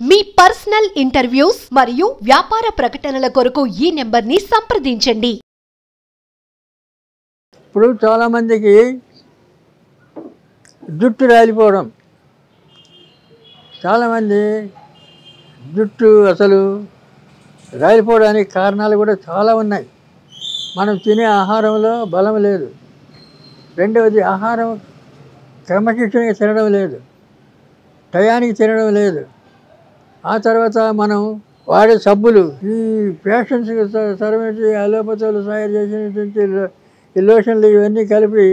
మీ personal interviews మరియు వ్యాపార ప్రకటనల కొరకు ఈ నెంబర్ని సంప్రదించండి. ఇప్పుడు చాలామందికి జుట్టు రాలిపోవడం, చాలామంది జుట్టు అసలు రాలిపోవడానికి కారణాలు కూడా చాలా ఉన్నాయి. మనం తినే ఆహారంలో బలం లేదు. రెండవది, ఆహారం క్రమశిక్షణగా తినడం లేదు, టయానికి తినడం లేదు. ఆ తర్వాత మనం వాడే సబ్బులు, ఈ ఫ్యాషన్స్కి సరమించి అలోపతులు తయారు చేసినటువంటి ఈ లోషన్లు ఇవన్నీ కలిపి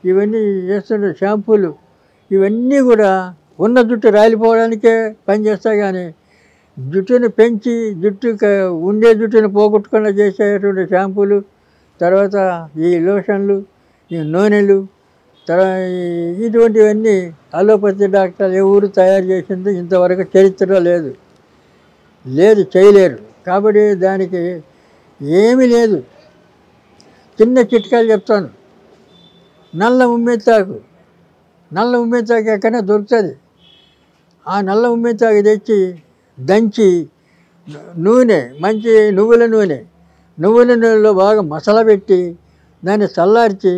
ఇవన్నీ చేస్తుంటే షాంపూలు ఇవన్నీ కూడా ఉన్న జుట్టు రాలిపోవడానికే పనిచేస్తాయి. కానీ జుట్టుని పెంచి ఉండే జుట్టుని పోగొట్టకుండా చేసేటువంటి షాంపూలు, తర్వాత ఈ లోషన్లు, ఈ నూనెలు, ఇటువంటివన్నీ అలోపతి డాక్టర్లు ఎవరు తయారు చేసింది ఇంతవరకు చరిత్రలో లేదు, చేయలేరు. కాబట్టి దానికి ఏమీ లేదు. చిన్న చిట్కాలు చెప్తాను. నల్ల ఉమ్మెత్తాకు ఎక్కడైనా దొరుకుతుంది. ఆ నల్ల ఉమ్మెత్తాకు తెచ్చి దంచి నూనె, మంచి నువ్వుల నూనెలో బాగా మసలబెట్టి దాన్ని చల్లార్చి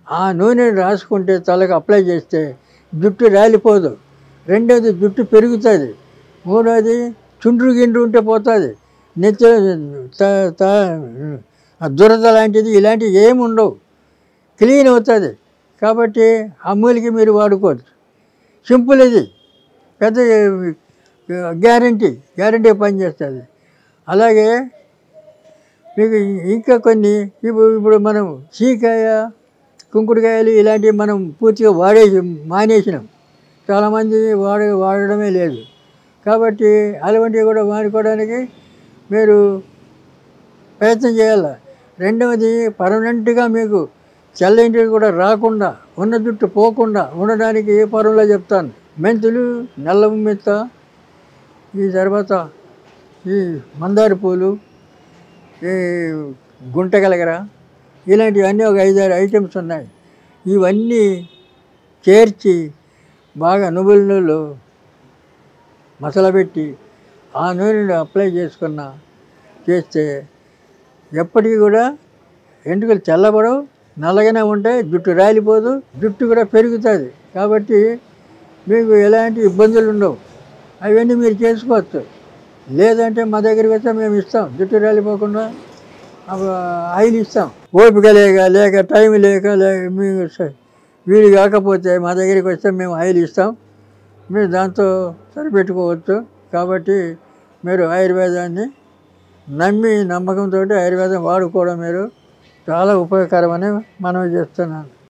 ఆ నూనెని రాసుకుంటే తలకు అప్లై చేస్తే జుట్టు రాలిపోదు. రెండోది, జుట్టు పెరుగుతుంది. మూడోది, చుండ్రు గిండ్రు ఉంటే పోతుంది. నెత్తి దురద లాంటిది ఇలాంటివి ఏమి ఉండవు, క్లీన్ అవుతుంది. కాబట్టి ఆ మూలికి మీరు వాడుకోవచ్చు. సింపుల్, ఇది పెద్ద గ్యారంటీ పనిచేస్తుంది. అలాగే మీకు ఇంకా కొన్ని ఇప్పుడు మనం చీకాయ, కుంకుడుకాయలు ఇలాంటివి మనం పూర్తిగా మానేసినాం. చాలామంది వాడడమే లేదు. కాబట్టి అలాంటివి కూడా వాడుకోవడానికి మీరు ప్రయత్నం చేయాలి. రెండవది, పర్మనెంట్గా మీకు చల్లంటివి కూడా రాకుండా, ఉన్న జుట్టు పోకుండా ఉండడానికి ఏ పరంలో చెప్తాను. మెంతులు, నల్ల ఉమ్మెత్త, ఈ తర్వాత ఈ మందార పూలు, ఈ గుంటగలగర, ఇలాంటివన్నీ ఒక 5-6 ఐటమ్స్ ఉన్నాయి. ఇవన్నీ చేర్చి బాగా నువ్వుల నూనెలో మసలబెట్టి ఆ నూనెను అప్లై చేస్తే ఎప్పటికీ కూడా వెంట్రుకలు చల్లబడవు, నల్లగానే ఉంటాయి, జుట్టు రాలిపోదు, జుట్టు కూడా పెరుగుతుంది. కాబట్టి మీకు ఎలాంటి ఇబ్బందులు ఉండవు. అవన్నీ మీరు చేసుకోవచ్చు. లేదంటే మా దగ్గరికి వస్తే మేము ఇస్తాం, జుట్టు రాలిపోకుండా ఆయిల్ ఇస్తాం. ఓపిక లేక టైం లేక మీకు వీలు కాకపోతే మా దగ్గరికి వస్తే మేము ఆయిల్ ఇస్తాం, మీరు దాంతో సరిపెట్టుకోవచ్చు. కాబట్టి మీరు ఆయుర్వేదాన్ని నమ్మకంతో ఆయుర్వేదం వాడుకోవడం మీరు చాలా ఉపయోగకరమని మనవి చేస్తున్నాను.